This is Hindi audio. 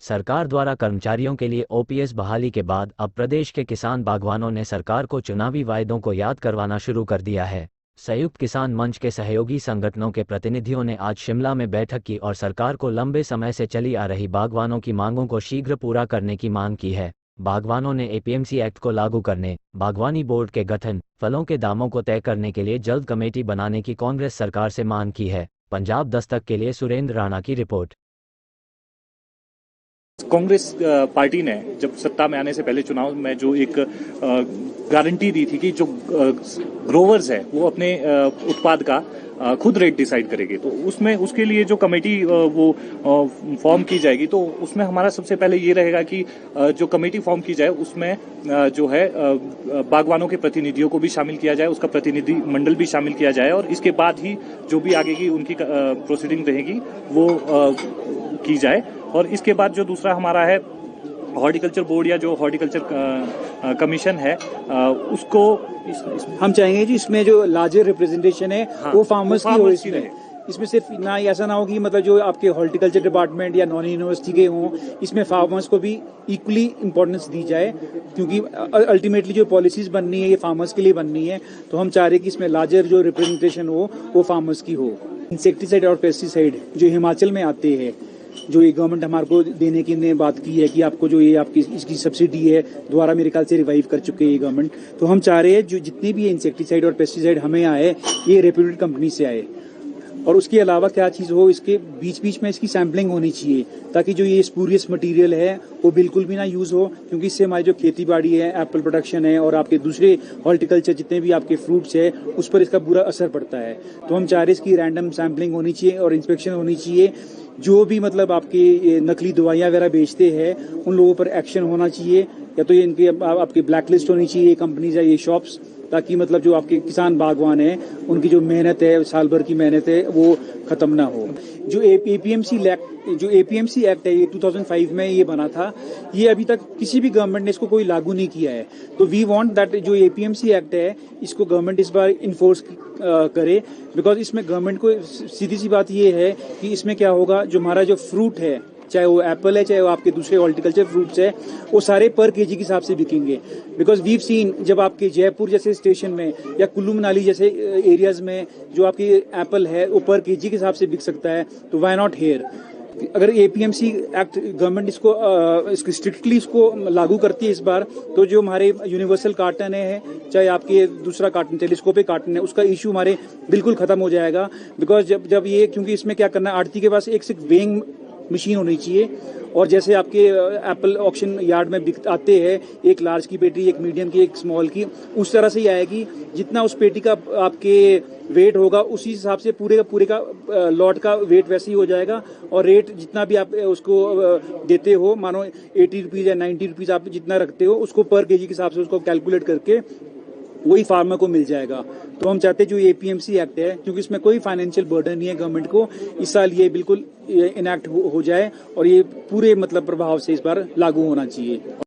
सरकार द्वारा कर्मचारियों के लिए ओपीएस बहाली के बाद अब प्रदेश के किसान बागवानों ने सरकार को चुनावी वायदों को याद करवाना शुरू कर दिया है। संयुक्त किसान मंच के सहयोगी संगठनों के प्रतिनिधियों ने आज शिमला में बैठक की और सरकार को लंबे समय से चली आ रही बागवानों की मांगों को शीघ्र पूरा करने की मांग की है। बागवानों ने एपीएमसी एक्ट को लागू करने, बागवानी बोर्ड के गठन, फलों के दामों को तय करने के लिए जल्द कमेटी बनाने की कांग्रेस सरकार से मांग की है। पंजाब दस्तक के लिए सुरेंद्र राणा की रिपोर्ट। कांग्रेस पार्टी ने जब सत्ता में आने से पहले चुनाव में जो एक गारंटी दी थी कि जो ग्रोवर्स है वो अपने उत्पाद का खुद रेट डिसाइड करेगी, तो उसमें उसके लिए जो कमेटी वो फॉर्म की जाएगी, तो उसमें हमारा सबसे पहले ये रहेगा कि जो कमेटी फॉर्म की जाए उसमें जो है बागवानों के प्रतिनिधियों को भी शामिल किया जाए, उसका प्रतिनिधि मंडल भी शामिल किया जाए और इसके बाद ही जो भी आगे की उनकी प्रोसीडिंग रहेगी वो की जाए। और इसके बाद जो दूसरा हमारा है हॉर्टिकल्चर बोर्ड या जो हॉर्टिकल्चर कमीशन है उसको हम चाहेंगे जी इसमें जो लार्जर रिप्रेजेंटेशन है वो फार्मर्स की हो। इसमें सिर्फ ना ऐसा ना हो कि मतलब जो आपके हॉर्टिकल्चर डिपार्टमेंट या नॉन यूनिवर्सिटी के हों, इसमें फार्मर्स को भी इक्वली इंपॉर्टेंस दी जाए, क्योंकि अल्टीमेटली जो पॉलिसीज बननी है ये फार्मर्स के लिए बननी है। तो हम चाह रहे हैं कि इसमें लार्जर जो रिप्रेजेंटेशन हो वो फार्मर्स की हो। इंसेक्टिसाइड और पेस्टिसाइड जो हिमाचल में आते हैं, जो ये गवर्नमेंट हमारे को देने की ने बात की है कि आपको जो ये आपकी इसकी सब्सिडी है दोबारा मेरे ख्याल से रिवाइव कर चुके हैं ये गवर्नमेंट। तो हम चाह रहे हैं जो जितने भी इंसेक्टिसाइड और पेस्टिसाइड हमें आए ये रेप्यूटेड कंपनी से आए, और उसके अलावा क्या चीज़ हो, इसके बीच बीच में इसकी सैम्पलिंग होनी चाहिए ताकि जो ये स्पूरियस मटेरियल है वो बिल्कुल भी ना यूज़ हो, क्योंकि इससे हमारी जो खेती बाड़ी है, एप्पल प्रोडक्शन है और आपके दूसरे हॉर्टिकल्चर जितने भी आपके फ्रूट्स है उस पर इसका बुरा असर पड़ता है। तो हम चाह रहे हैं इसकी रैंडम सैम्पलिंग होनी चाहिए और इंस्पेक्शन होनी चाहिए। जो भी मतलब आपके नकली दवाइयाँ वगैरह बेचते हैं उन लोगों पर एक्शन होना चाहिए, या तो ये इनके आपकी ब्लैक लिस्ट होनी चाहिए ये कंपनीज या ये शॉप्स, ताकि मतलब जो आपके किसान बागवान है उनकी जो मेहनत है, साल भर की मेहनत है, वो खत्म ना हो। जो एपीएमसी एक्ट है ये 2005 में ये बना था, ये अभी तक किसी भी गवर्नमेंट ने इसको कोई लागू नहीं किया है। तो वी वांट दैट जो एपीएमसी एक्ट है इसको गवर्नमेंट इस बार इन्फोर्स करे, बिकॉज इसमें गवर्नमेंट को सीधी सी बात ये है कि इसमें क्या होगा, जो हमारा जो फ्रूट है, चाहे वो एप्पल है चाहे वो आपके दूसरे हॉर्टिकल्चर फ्रूट्स है, वो सारे पर केजी के हिसाब से बिकेंगे। बिकॉज वीव सीन जब आपके जयपुर जैसे स्टेशन में या कुल्लू मनाली जैसे एरियाज में जो आपकी एप्पल है वो पर केजी के हिसाब से बिक सकता है, तो व्हाई नॉट हेयर। अगर एपीएमसी एक्ट गवर्नमेंट इसको स्ट्रिक्टली इसको लागू करती है इस बार, तो जो हमारे यूनिवर्सल कार्टन है चाहे आपके दूसरा कार्टन टेलीस्कोपिक कार्टन है उसका इशू हमारे बिल्कुल खत्म हो जाएगा। बिकॉज जब ये, क्योंकि इसमें क्या करना है, आड़ती के पास एक सिर्फ वेइंग मशीन होनी चाहिए, और जैसे आपके एप्पल ऑक्शन यार्ड में आते हैं एक लार्ज की पेटी, एक मीडियम की, एक स्मॉल की, उस तरह से ही आएगी। जितना उस पेटी का आपके वेट होगा उसी हिसाब से पूरे का लॉट का वेट वैसे ही हो जाएगा, और रेट जितना भी आप उसको देते हो, मानो 80 रुपीज़ या 90 रुपीज़ आप जितना रखते हो उसको पर केजी के हिसाब से उसको कैलकुलेट करके वही फार्मर को मिल जाएगा। तो हम चाहते हैं जो एपीएमसी एक्ट है, क्योंकि इसमें कोई फाइनेंशियल बर्डन नहीं है गवर्नमेंट को, इस साल ये बिल्कुल इनएक्ट हो जाए और ये पूरे मतलब प्रभाव से इस बार लागू होना चाहिए।